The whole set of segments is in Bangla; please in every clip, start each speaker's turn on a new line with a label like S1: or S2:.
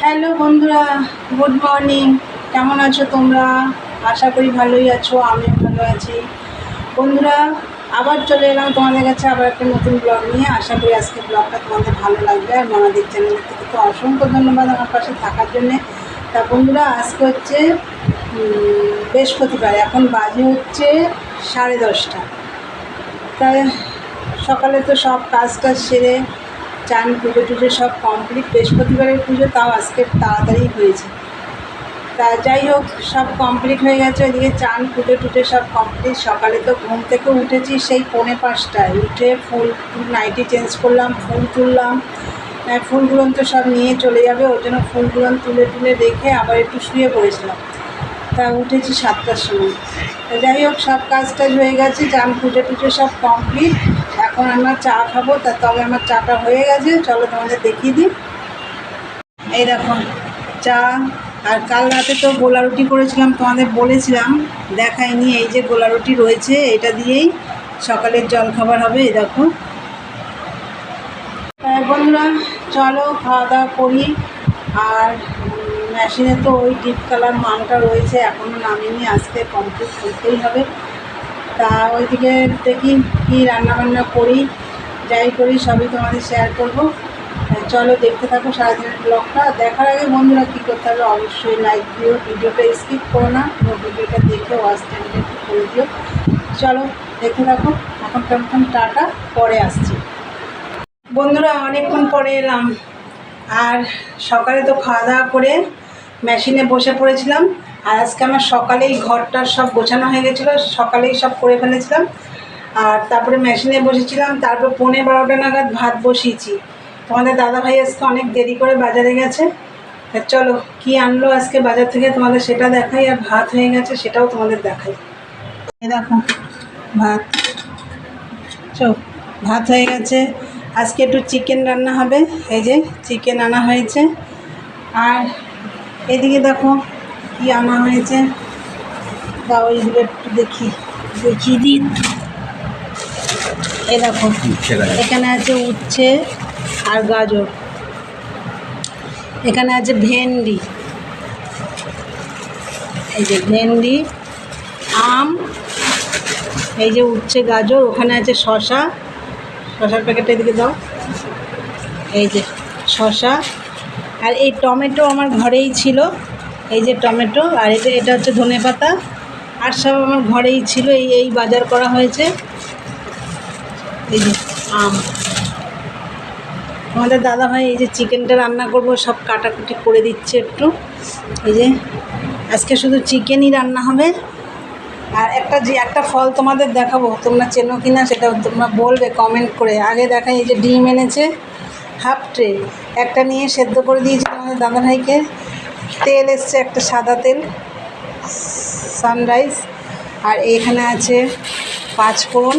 S1: হ্যালো বন্ধুরা, গুড মর্নিং। কেমন আছো তোমরা? আশা করি ভালোই আছো, আমিও ভালো আছি। বন্ধুরা, আবার চলে এলাম তোমাদের কাছে আবার একটা নতুন ব্লগ নিয়ে। আশা করি আজকে ব্লগটা তোমাদের ভালো লাগবে। আর মনাদের চ্যানেল থেকে তো অসংখ্য ধন্যবাদ আমার পাশে থাকার জন্যে। তা বন্ধুরা, আজকে হচ্ছে বৃহস্পতিবার। এখন বাজে হচ্ছে 10:30। তাই সকালে তো সব কাজ টাজ সেরে চান পুজো টুজো সব কমপ্লিট। বৃহস্পতিবারের পুজো তাও আজকে তাড়াতাড়ি হয়েছে। তা যাই হোক, সব কমপ্লিট হয়ে গেছে। ওইদিকে চান পুজো টুজো সব কমপ্লিট। সকালে তো ঘুম থেকে উঠেছি সেই 4:45টায়। উঠে ফুল নাইটি চেঞ্জ করলাম, ফুল তুললাম। ফুলগুলো তো সব নিয়ে চলে যাবে, ওই জন্য ফুলগুলো তুলে রেখে আবার একটু শুয়ে পড়েছিলাম। তা উঠেছি 7টার সময়। যাই হোক, সব কাজ টাজ হয়ে গেছে, চান পুজো টুজো সব কমপ্লিট। এখন আমরা চা খাবো। তা তবে আমার চাটা হয়ে গেছে, চলো তোমাদের দেখিয়ে দিই। এই দেখো চা। আর কাল রাতে তো গোলা রুটি করেছিলাম, তোমাদের বলেছিলাম, দেখাইনি। এই যে গোলা রুটি রয়েছে, এটা দিয়েই সকালের জলখাবার হবে। এই দেখো বন্ধুরা, চলো খাওয়া দাওয়া করি। আর মেশিনে তো ওই ডিপ কালার মালটা রয়েছে, এখনও নামিনি, আজকে কমপ্লিট করতেই হবে। তা ওইদিকে দেখি কী রান্নাবান্না করি, যাই করি সবই তোমাদের শেয়ার করবো। চলো দেখতে থাকো সারাদিনের ব্লগটা। দেখার আগে বন্ধুরা কী করতে হবে, অবশ্যই লাইক দিও, ভিডিওটা স্কিপ করো না, পুরো ভিডিওটা দেখে ওয়াচ টাইমটা একটু করে দিও। চলো দেখতে থাকো। এখন টাটা, পরে আসছি। বন্ধুরা, অনেকক্ষণ পরে এলাম। আর সকালে তো খাওয়া দাওয়া করে মেশিনে বসে পড়েছিলাম। আর আজকে আমার সকালেই ঘরটার সব গোছানো হয়ে গেছিলো, সকালেই সব করে ফেলেছিলাম। আর তারপরে মেশিনে বসেছিলাম। তারপর 11:30 নাগাদ ভাত বসিয়েছি। তোমাদের দাদাভাই আজকে অনেক দেরি করে বাজারে গেছে। চলো কি আনলো আজকে বাজার থেকে তোমাদের সেটা দেখাই। আর ভাত হয়ে গেছে, সেটাও তোমাদের দেখাই। এই দেখো ভাত, ভাত হয়ে গেছে। আজকে একটু চিকেন রান্না হবে। এই যে চিকেন আনা হয়েছে। আর এদিকে দেখো কি আনা হয়েছে, তা ওইগুলো একটু দেখিয়ে দিই। এই দেখো এখানে আছে উচ্ছে আর গাজর, এখানে আছে ভেন্ডি, এই যে ভেন্ডি, আম, এই যে উচ্ছে গাজর, ওখানে আছে শশা, শশার প্যাকেটটা এদিকে দাও, এই যে শশা। আর এই টমেটো আমার ঘরেই ছিল, এই যে টমেটো। আর এটা হচ্ছে ধনেপাতা। আর সব আমার ঘরেই ছিল, এই বাজার করা হয়েছে। এই যে আম। আমাদের দাদাভাই এই যে চিকেনটা রান্না করব, সব কাটাকুটি করে দিচ্ছে একটু। এই যে আজকে শুধু চিকেনই রান্না হবে। আর একটা ফল তোমাদের দেখাবো, তোমরা চেনো কি না সেটা তোমরা বলবে কমেন্ট করে। আগে দেখাই, এই যে ডিম এনেছে হাফ ট্রে, একটা নিয়ে সেদ্ধ করে দিয়েছি তোমাদের দাদাভাইকে। তেল এসছে একটা সাদা তেল, সানরাইজ। আর এখানে আছে 5 ফোড়ন,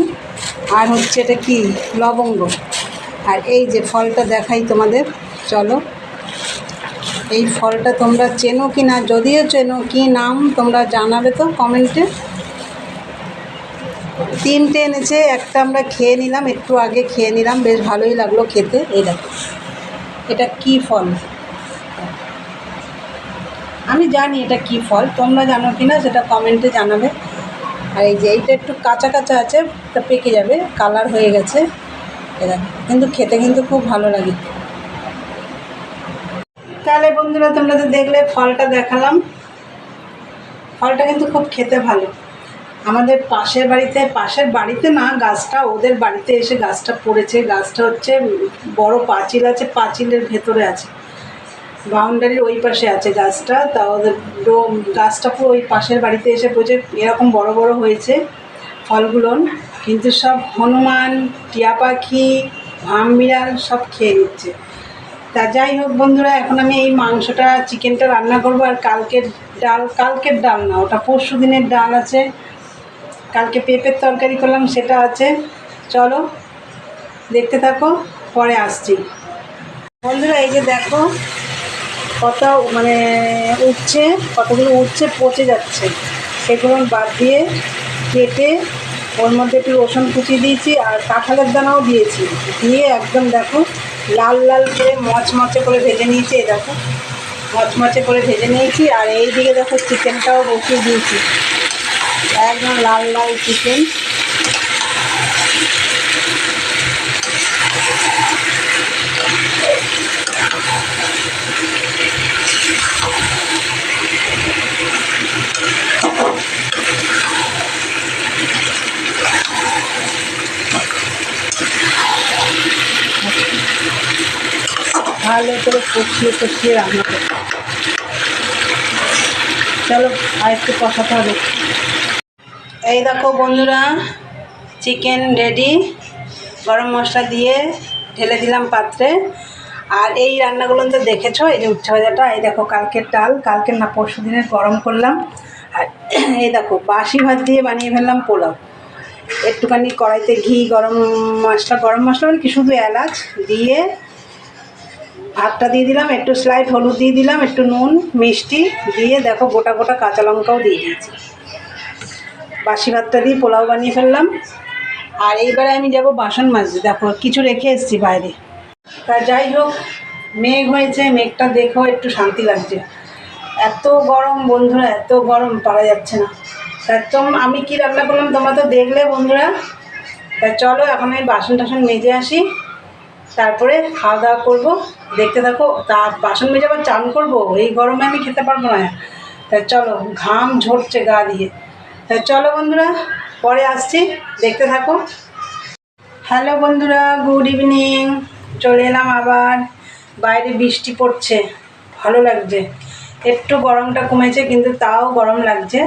S1: আর হচ্ছে এটা কি লবঙ্গ। আর এই যে ফলটা দেখাই তোমাদের, চলো। এই ফলটা তোমরা চেনো কি না, যদিও চেনো, কি নাম তোমরা জানাবে তো কমেন্টে। 3টে এনেছে, একটা আমরা খেয়ে নিলাম, একটু আগে খেয়ে নিলাম, বেশ ভালোই লাগলো খেতে। এই দেখো এটা কি ফল, আমি জানি এটা কি ফল, তোমরা জানো কি না সেটা কমেন্টে জানাবে। আর এই যে এইটা একটু কাঁচা কাঁচা আছে, তা পেকে যাবে, কালার হয়ে গেছে। এটা কিন্তু খেতে কিন্তু খুব ভালো লাগে। তাহলে বন্ধুরা, তোমরা তো দেখলে ফলটা দেখালাম, ফলটা কিন্তু খুব খেতে ভালো। আমাদের পাশের বাড়িতে না, গাছটা ওদের বাড়িতে এসে গাছটা পড়েছে। গাছটা হচ্ছে বড় পাঁচিল আছে, পাঁচিলের ভেতরে আছে, বাউন্ডারির ওই পাশে আছে গাছটা। তা ওদের গাছটা পুরো ওই পাশের বাড়িতে এসে পড়েছে। এরকম বড় বড় হয়েছে ফলগুলো, কিন্তু সব হনুমান, টিয়া পাখি, ভামবিড়াল সব খেয়ে নিচ্ছে। তা যাই হোক বন্ধুরা, এখন আমি এই মাংসটা, চিকেনটা রান্না করব। আর কালকের ডাল না, ওটা পরশু দিনের ডাল আছে। কালকে পেঁপের তরকারি করলাম, সেটা আছে। চলো দেখতে থাকো, পরে আসছি। বন্ধুরা, এই যে দেখো কতগুলো উচ্ছে পচে যাচ্ছে, সেগুলো বাদ দিয়ে কেটে ওর মধ্যে একটু রসুন কুচিয়ে দিয়েছি, আর কাঁঠালের দানাও দিয়েছি, দিয়ে একদম দেখো লাল লাল করে মচমচে করে ভেজে নিয়েছি। এই দেখো মচমচে করে ভেজে নিয়েছি। আর এই দিকে দেখো চিকেনটাও বসিয়ে দিয়েছি, একদম লাল লাল চিকেন। ভালো করে কষিয়ে রান্না করতে। চলো আর একটু কষাতে হবে। এই দেখো বন্ধুরা, চিকেন রেডি। গরম মশলা দিয়ে ঢেলে দিলাম পাত্রে। আর এই রান্নাগুলো তো দেখেছো, এই যে উচ্ছে ভাজাটা, এই দেখো কালকের ডাল, কালকের না পরশু দিনের গরম করলাম। আর এই দেখো বাসি ভাত দিয়ে বানিয়ে ফেললাম পোলাও। একটুখানি কড়াইতে ঘি, গরম মশলা মানে কি শুধু এলাচ দিয়ে ভাতটা দিয়ে দিলাম, একটু স্লাইড হলুদ দিয়ে দিলাম, একটু নুন মিষ্টি দিয়ে দেখো গোটা গোটা কাঁচা লঙ্কাও দিয়ে দিয়েছি। বাসি ভাতটা দিয়ে পোলাও বানিয়ে ফেললাম। আর এইবারে আমি যাব বাসন মাজতে। দেখো কিছু রেখে এসেছি বাইরে। তা যাই হোক, মেঘ হয়েছে, মেঘটা দেখো একটু শান্তি লাগছে। এত গরম বন্ধুরা, এত গরম পারা যাচ্ছে না। একদম আমি কি রান্না করলাম তোমরা তো দেখলে বন্ধুরা। তা চলো এখন আমি বাসন টাসন মেজে আসি, তারপরে খাওয়া দাওয়া করবো। দেখতে থাকো। তা বাসন মেজে আবার চান করবো, এই গরমে আমি খেতে পারবো না। তা চলো, ঘাম ঝরছে গা দিয়ে। তা চলো বন্ধুরা, পরে আসছি, দেখতে থাকো। হ্যালো বন্ধুরা, গুড ইভিনিং। চলে এলাম আবার। বাইরে বৃষ্টি পড়ছে, ভালো লাগছে। একটু গরমটা কমেছে, কিন্তু তাও গরম লাগছে।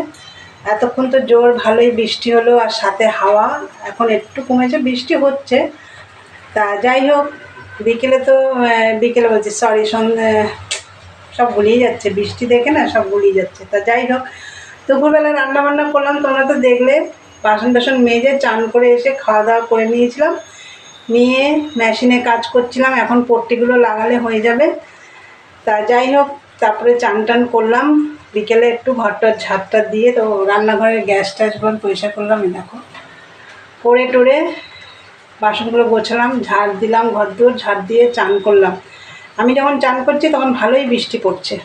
S1: এতক্ষণ তো জোর ভালোই বৃষ্টি হলো, আর সাথে হাওয়া। এখন একটু কমেছে, বৃষ্টি হচ্ছে। তা যাই হোক, বিকেলে বলছি, সরি, সব গুলিয়ে যাচ্ছে, বৃষ্টি দেখে না সব গুলিয়ে যাচ্ছে। তা যাই হোক, দুপুরবেলা রান্নাবান্না করলাম, তোমরা তো দেখলে। বাসন টাসন মেজে চান করে এসে খাওয়া দাওয়া করে নিয়েছিলাম, নিয়ে মেশিনে কাজ করছিলাম। এখন পট্টিগুলো লাগালে হয়ে যাবে। তা যাই হোক, তারপরে চান টান করলাম। বিকেলে একটু ঘরটার ঝাড়টা দিয়ে তো রান্নাঘরের গ্যাস ট্যাসগুলো পরিষ্কার করলাম। দেখো করে টোরে বাসনগুলো গোছালাম, ঝাড় দিলাম, ঘর দূর ঝাড় দিয়ে চান করলাম। আমি যখন চান করছি তখন ভালোই বৃষ্টি পড়ছে।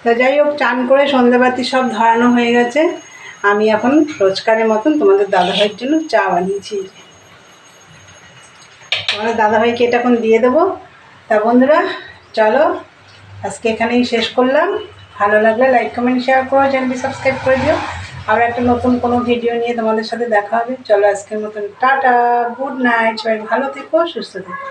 S1: তা যাই হোক, চান করে সন্ধ্যাবাতি সব ধরানো হয়ে গেছে। আমি এখন রোজকারের মতন তোমাদের দাদাভাইয়ের জন্য চা বানিয়েছি। তোমাদের দাদাভাইকে এটা এখন দিয়ে দেবো। তা বন্ধুরা চলো, আজকে এখানেই শেষ করলাম। ভালো লাগলে লাইক কমেন্ট শেয়ার করো, চ্যানেলটি সাবস্ক্রাইব করে দিও। আবার একটা নতুন কোনো ভিডিও নিয়ে তোমাদের সাথে দেখা হবে। চলো আজকের মতন টাটা, গুড নাইট। সবাই ভালো থেকো, সুস্থ থেকো।